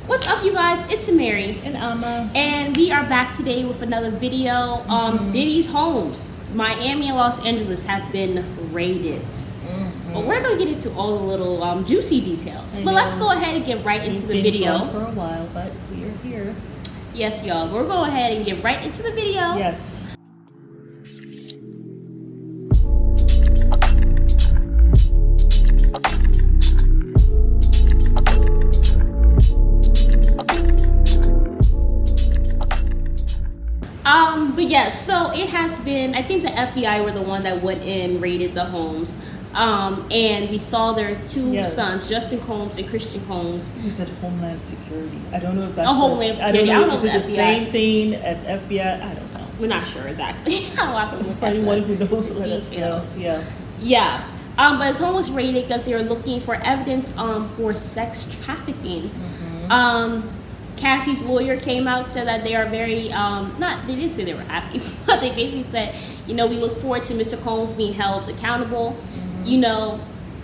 What's up, you guys? It's Mary. And Amma. And we are back today with another video. Diddy's homes, Miami and Los Angeles, have been raided. But we're going to get into all the little juicy details. But let's go ahead and get right into the video. We've been gone for a while, but we are here. Yes, y'all. We'll go ahead and get right into the video. Yes. But yes, so it has been, I think the FBI were the one that went in, raided the homes. And we saw their two sons, Justin Combs and Christian Combs. He said Homeland Security. I don't know if that's Homeland Security. I don't know if it's the same thing as FBI. I don't know. We're not sure exactly. For anyone who knows, let us know. Yeah. But his home was raided because they were looking for evidence for sex trafficking. Cassie's lawyer came out, said that they are very, they didn't say they were happy, but they basically said, we look forward to Mr. Combs being held accountable. I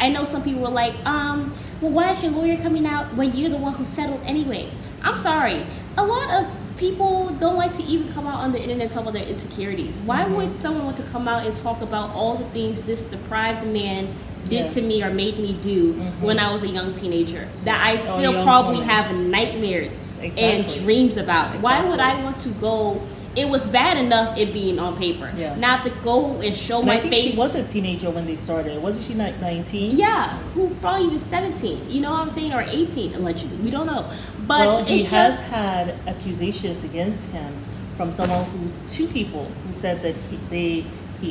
know some people were like, well, why is your lawyer coming out when you're the one who settled anyway? I'm sorry. A lot of people don't like to even come out on the internet and talk about their insecurities. Why would someone want to come out and talk about all the things this deprived man did to me or made me do when I was a young teenager that I still probably have nightmares and dreams about? Why would I want to go? It was bad enough it being on paper. Not to go and show my face. She was a teenager when they started. Wasn't she 19? Yeah, who probably even 17. You know what I'm saying? Or 18 allegedly. We don't know. But well, he has had accusations against him from two people who said that he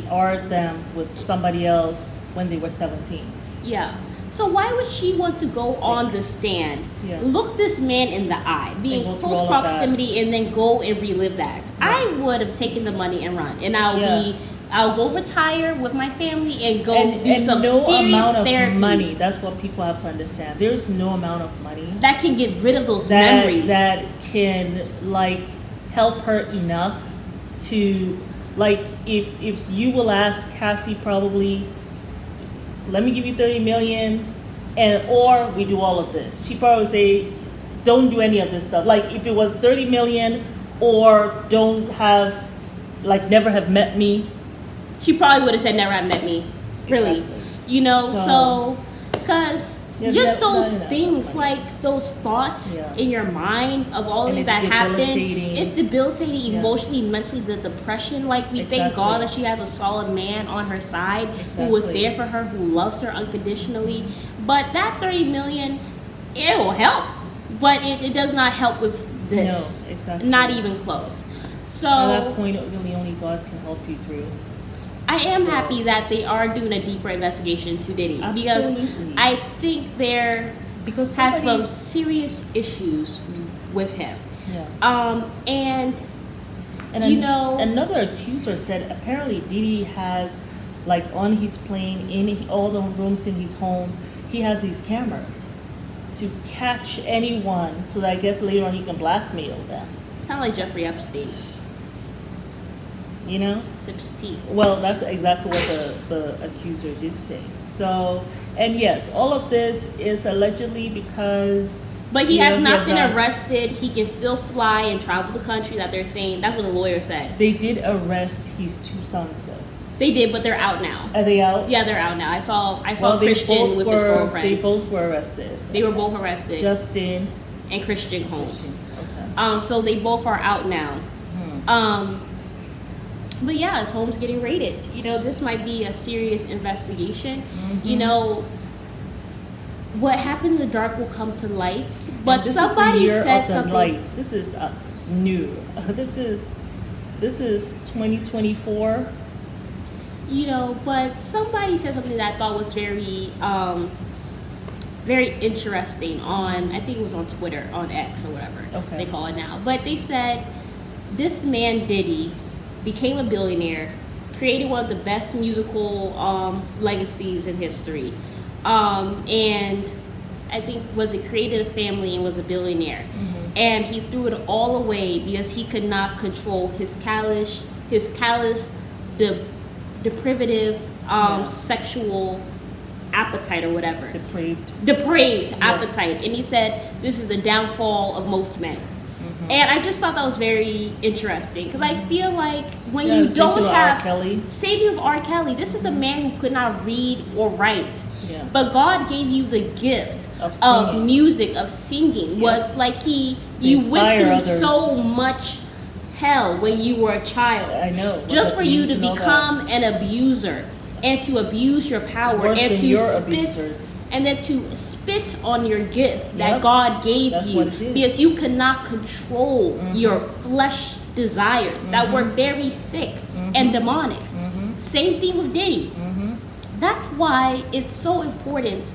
R'd them with somebody else when they were 17. Yeah. So why would she want to go on the stand, look this man in the eye, be in close proximity, and then go and relive that? I would have taken the money and run, and I'll go retire with my family and go do some serious therapy. Money. That's what people have to understand. There's no amount of money that can get rid of those memories. That can help her enough to if you will ask Cassie probably, let me give you 30 million or we do all of this. She probably would say, don't do any of this stuff. If it was 30 million or don't have, never have met me. She probably would have said never have met me. Really. Because just those things, those thoughts in your mind of all of these that happen, it's debilitating emotionally, mentally, the depression. We thank God that she has a solid man on her side who was there for her, who loves her unconditionally. But that 30 million, it will help, but it does not help with this. No, exactly. Not even close. So at that point, really only God can help you through. I am happy that they are doing a deeper investigation to Diddy. Absolutely. Because I think there has some serious issues with him. And another accuser said apparently Diddy has, on his plane, in all the rooms in his home, he has these cameras to catch anyone, so that I guess later on he can blackmail them. Sound like Jeffrey Epstein. Sips tea. Well, that's exactly what the accuser did say. So, and yes, all of this is allegedly because... But he has not been arrested. He can still fly and travel the country, that they're saying. That's what the lawyer said. They did arrest his two sons, though. They did, but they're out now. Are they out? Yeah, they're out now. I saw Christian with his girlfriend. They both were arrested. They were both arrested. Justin and Christian Combs. Okay. So they both are out now. But yeah, his home's getting raided. This might be a serious investigation. What happened in the dark will come to light. But somebody said something. Light. This is new. This is 2024. But somebody said something that I thought was very, very interesting on, I think it was on Twitter, on X or whatever they call it now. But they said this man Diddy became a billionaire, created one of the best musical legacies in history, and I think created a family and was a billionaire, and he threw it all away because he could not control his callous, deprivative, sexual appetite or whatever. Depraved Appetite. And he said, this is the downfall of most men. And I just thought that was very interesting because I feel like when you don't have Savior of R. Kelly, this is a man who could not read or write, but God gave you the gift of music, of singing. Was like you went through so much hell when you were a child. I know. Just for you to become an abuser and to abuse your power and to spit. And then to spit on your gift that God gave you because you could not control your flesh desires that were very sick and demonic. Same thing with Diddy. That's why it's so important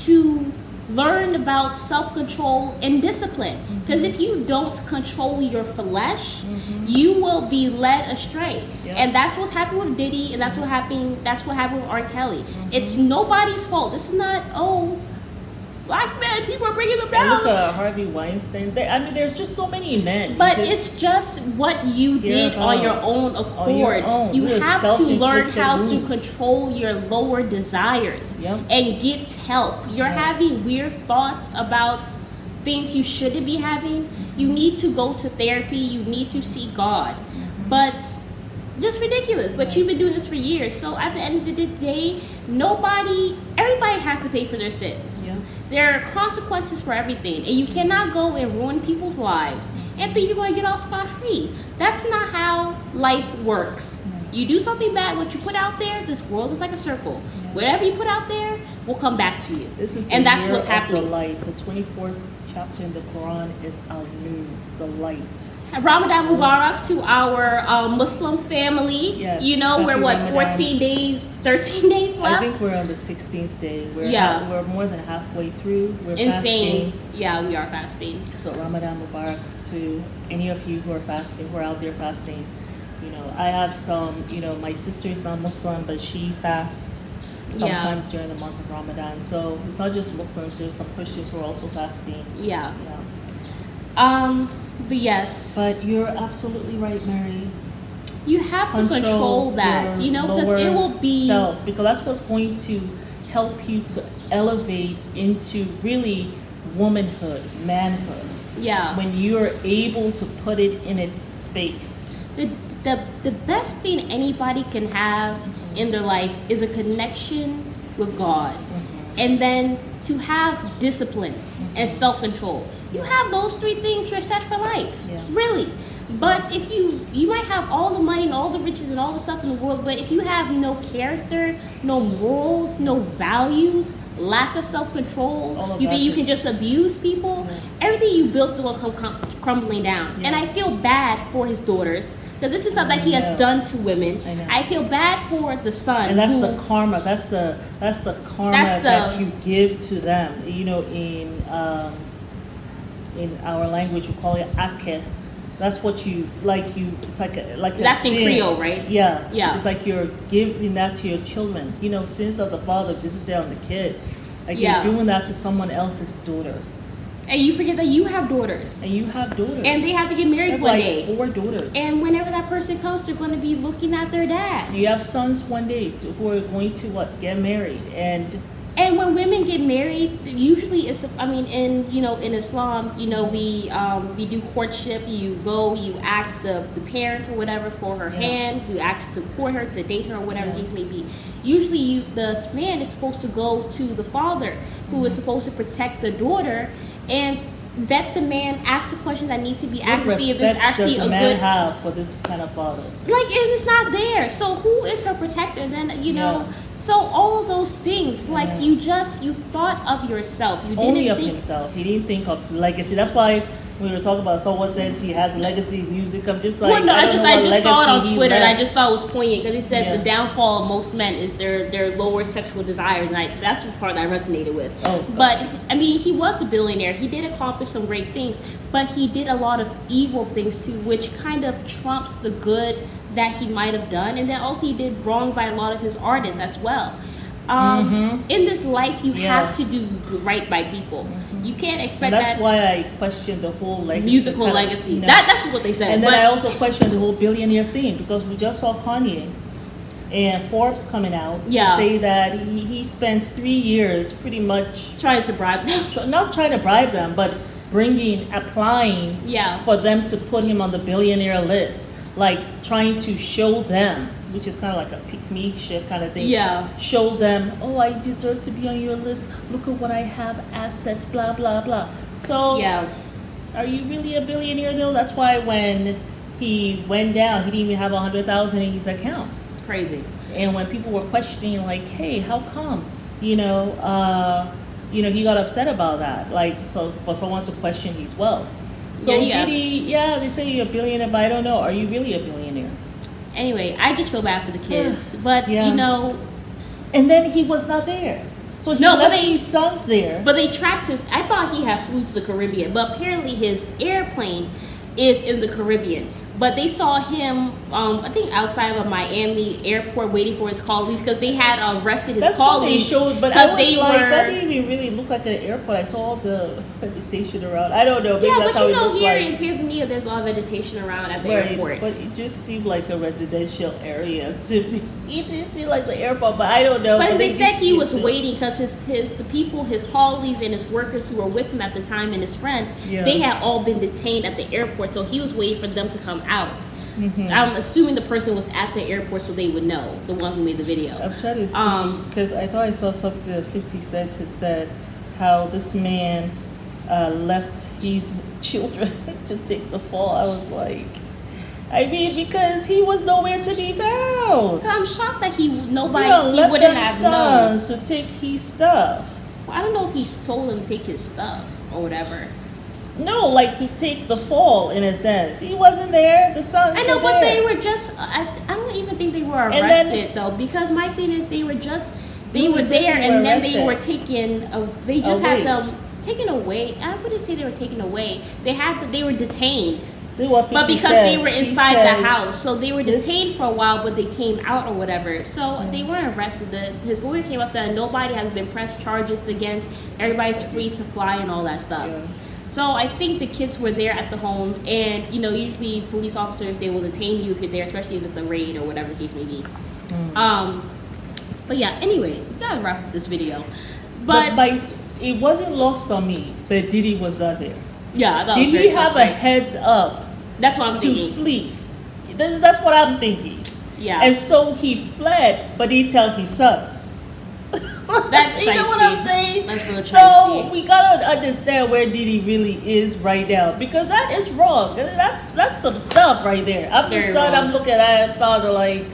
to learn about self-control and discipline. Because if you don't control your flesh, you will be led astray. And that's what's happened with Diddy, and that's what happened with R. Kelly. It's nobody's fault. This is not, black men, people are bringing them down. And look at Harvey Weinstein. There's just so many men. But it's just what you did on your own accord. You have to learn how to control your lower desires and get help. You're having weird thoughts about things you shouldn't be having. You need to go to therapy. You need to see God. But just ridiculous. But you've been doing this for years. So at the end of the day, everybody has to pay for their sins. There are consequences for everything. And you cannot go and ruin people's lives and think you're going to get off scot-free. That's not how life works. You do something bad, what you put out there, this world is like a circle. Whatever you put out there will come back to you. And that's what's happening. The light. The 24th chapter in the Quran is al-Nur, the light. Ramadan Mubarak to our Muslim family. We're 13 days left? I think we're on the 16th day. We're more than halfway through. We're insane. Fasting. Yeah, we are fasting. So Ramadan Mubarak to any of you who are fasting, who are out there fasting. I have some, my sister is not Muslim, but she fasts sometimes during the month of Ramadan. So it's not just Muslims, there's some Christians who are also fasting. But yes. But you're absolutely right, Mary. You have to control that, because it will be self, because that's what's going to help you to elevate into really womanhood, manhood. When you're able to put it in its space. The best thing anybody can have in their life is a connection with God. And then to have discipline and self-control. You have those three things, you're set for life. Really. But if you might have all the money and all the riches and all the stuff in the world, but if you have no character, no morals, no values, lack of self-control, you think you can just abuse people, everything you built is going to come crumbling down. And I feel bad for his daughters, because this is something that he has done to women. I feel bad for the son. And that's the karma. That's the karma that you give to them. In our language, we call it akeh. That's what you it's like that's in Creole, right? Yeah. It's like you're giving that to your children. Sins of the father visited on the kids. Like you're doing that to someone else's daughter. And you forget that you have daughters. And you have daughters. And they have to get married one day. 4 daughters. And whenever that person comes, they're going to be looking at their dad. You have sons one day who are going to get married. And when women get married, usually in Islam, we do courtship. You go, you ask the parents or whatever for her hand, you ask to court her, to date her, or whatever the case may be. Usually the man is supposed to go to the father, who is supposed to protect the daughter, and let the man ask the questions that need to be asked to see if it's actually a good have for this kind of father. And it's not there. So who is her protector? And then so all of those things, you thought of yourself. You didn't only of himself. He didn't think of legacy. That's why we were talking about someone says he has legacy music. I'm just like, I just saw it on Twitter, and I just thought it was poignant because he said the downfall of most men is their lower sexual desires, and that's the part that I resonated with. But he was a billionaire. He did accomplish some great things, but he did a lot of evil things too, which kind of trumps the good that he might have done, and then also he did wrong by a lot of his artists as well. In this life, you have to do right by people. You can't expect that. That's why I question the whole legacy. Musical legacy. That's just what they said. And then I also question the whole billionaire thing, because we just saw Kanye and Forbes coming out Yeah. to say that he spent 3 years pretty much Trying to bribe them. not trying to bribe them, but applying Yeah. for them to put him on the billionaire list, like trying to show them, which is kind of like a pick me shit kind of thing. Yeah. Show them, oh, I deserve to be on your list. Look at what I have, assets, blah blah blah. So, Yeah. are you really a billionaire though? That's why when he went down, he didn't even have 100,000 in his account. Crazy. And when people were questioning, like, hey, how come? He got upset about that. Like, so for someone to question his wealth. So Yeah. Diddy, they say you're a billionaire, but I don't know. Are you really a billionaire? Anyway, I just feel bad for the kids. But, Yeah. And then he was not there. So he left his sons there. But they tracked his. I thought he had flew to the Caribbean, but apparently his airplane is in the Caribbean. But they saw him, I think, outside of Miami airport waiting for his colleagues because they had arrested his That's what they colleagues. showed, but I was like, that didn't even really look like an airport. I saw all the vegetation around. I don't know. Maybe Yeah, that's but how you it know, looks here like. in Tanzania, there's a lot of vegetation around at the Right, airport. but it just seemed like a residential area to me. It didn't seem like the airport, but I don't know. But they said he did was it. waiting because the people, his colleagues and his workers who were with him at the time and his friends, Yeah. they had all been detained at the airport. So he was waiting for them to come out. Mhm. I'm assuming the person was at the airport so they would know, the one who made the video. I'm trying to see, because I thought I saw something that 50 Cent had said, how this man left his children to take the fall. I was like, I mean, because he was nowhere to be found. So I'm shocked that he Left wouldn't them have known. sons to take his stuff. Well, I don't know if he told him to take his stuff or whatever. No, like to take the fall in a sense. He wasn't there. The sons. I know, are but there. they were just. I don't even think they were And then- arrested though, because my thing is they were just. They Who were said there, they were and then they arrested? were taken. They just Away. had them taken away. I wouldn't say they were taken away. They were detained, They were 50 but because they cents. were He inside says the house, so they were this- detained for a while, but they came out or whatever. So they weren't arrested. His lawyer came out and said nobody has been pressed charges against. Everybody's free to fly and all that stuff. Yeah. So I think the kids were there at the home, and usually police officers, they will detain you if you're there, especially if it's a raid or whatever the case may be. But yeah, anyway, we gotta wrap up this video. But it wasn't lost on me that Diddy was not there. yeah, I thought it Did was very he have a suspect. heads up That's what I'm to thinking. flee? That's what I'm thinking. Yeah, And so he fled, but he tell his sons. That's you know what I'm shiesty. saying? That's real So shiesty. we gotta understand where Diddy really is right now, because that is wrong. That's some stuff right there. I'm the Very son. wrong. I'm looking at father like,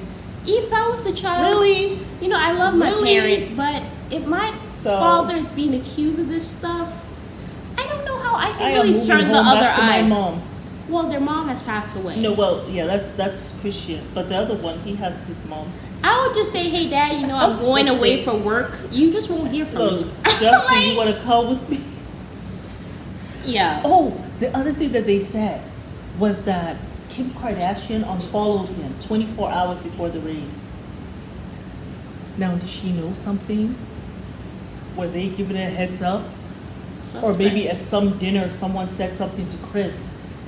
Even if I was the child, really? I love my Really? parent, but if my So- father is being accused of this stuff, I don't know how I I can am really moving turn the home other back to my eye. mom. Well, their mom has passed away. No, well, yeah, that's Christian, but the other one, he has his mom. I would just say, hey, Dad, I'm going Let's away see. for work. You just won't hear from Look, me. Justin, you want to come with me? Yeah. Oh, the other thing that they said was that Kim Kardashian unfollowed him 24 hours before the raid. Now, does she know something? Were they giving a heads up? Or maybe at some dinner, someone said something to Chris,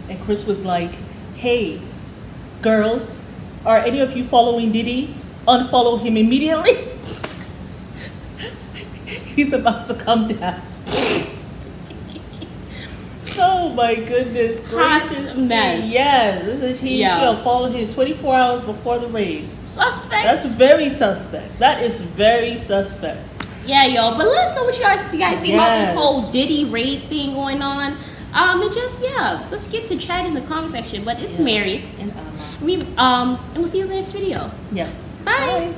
and Chris was like, hey, girls, are any of you following Diddy? Unfollow him immediately. He's about to come down. Oh my goodness gracious. Hot mess. Yes, he Yeah. should have followed him 24 hours before the raid. Suspect. That's very suspect. That is very suspect. Yeah, y'all. But let us know what you guys think about this Yes. whole Diddy raid thing going on. And just let's get to chat in the comment section. But it's Yeah. Mary. And Anna. And we'll see you in the next video. Yes. Bye. Bye.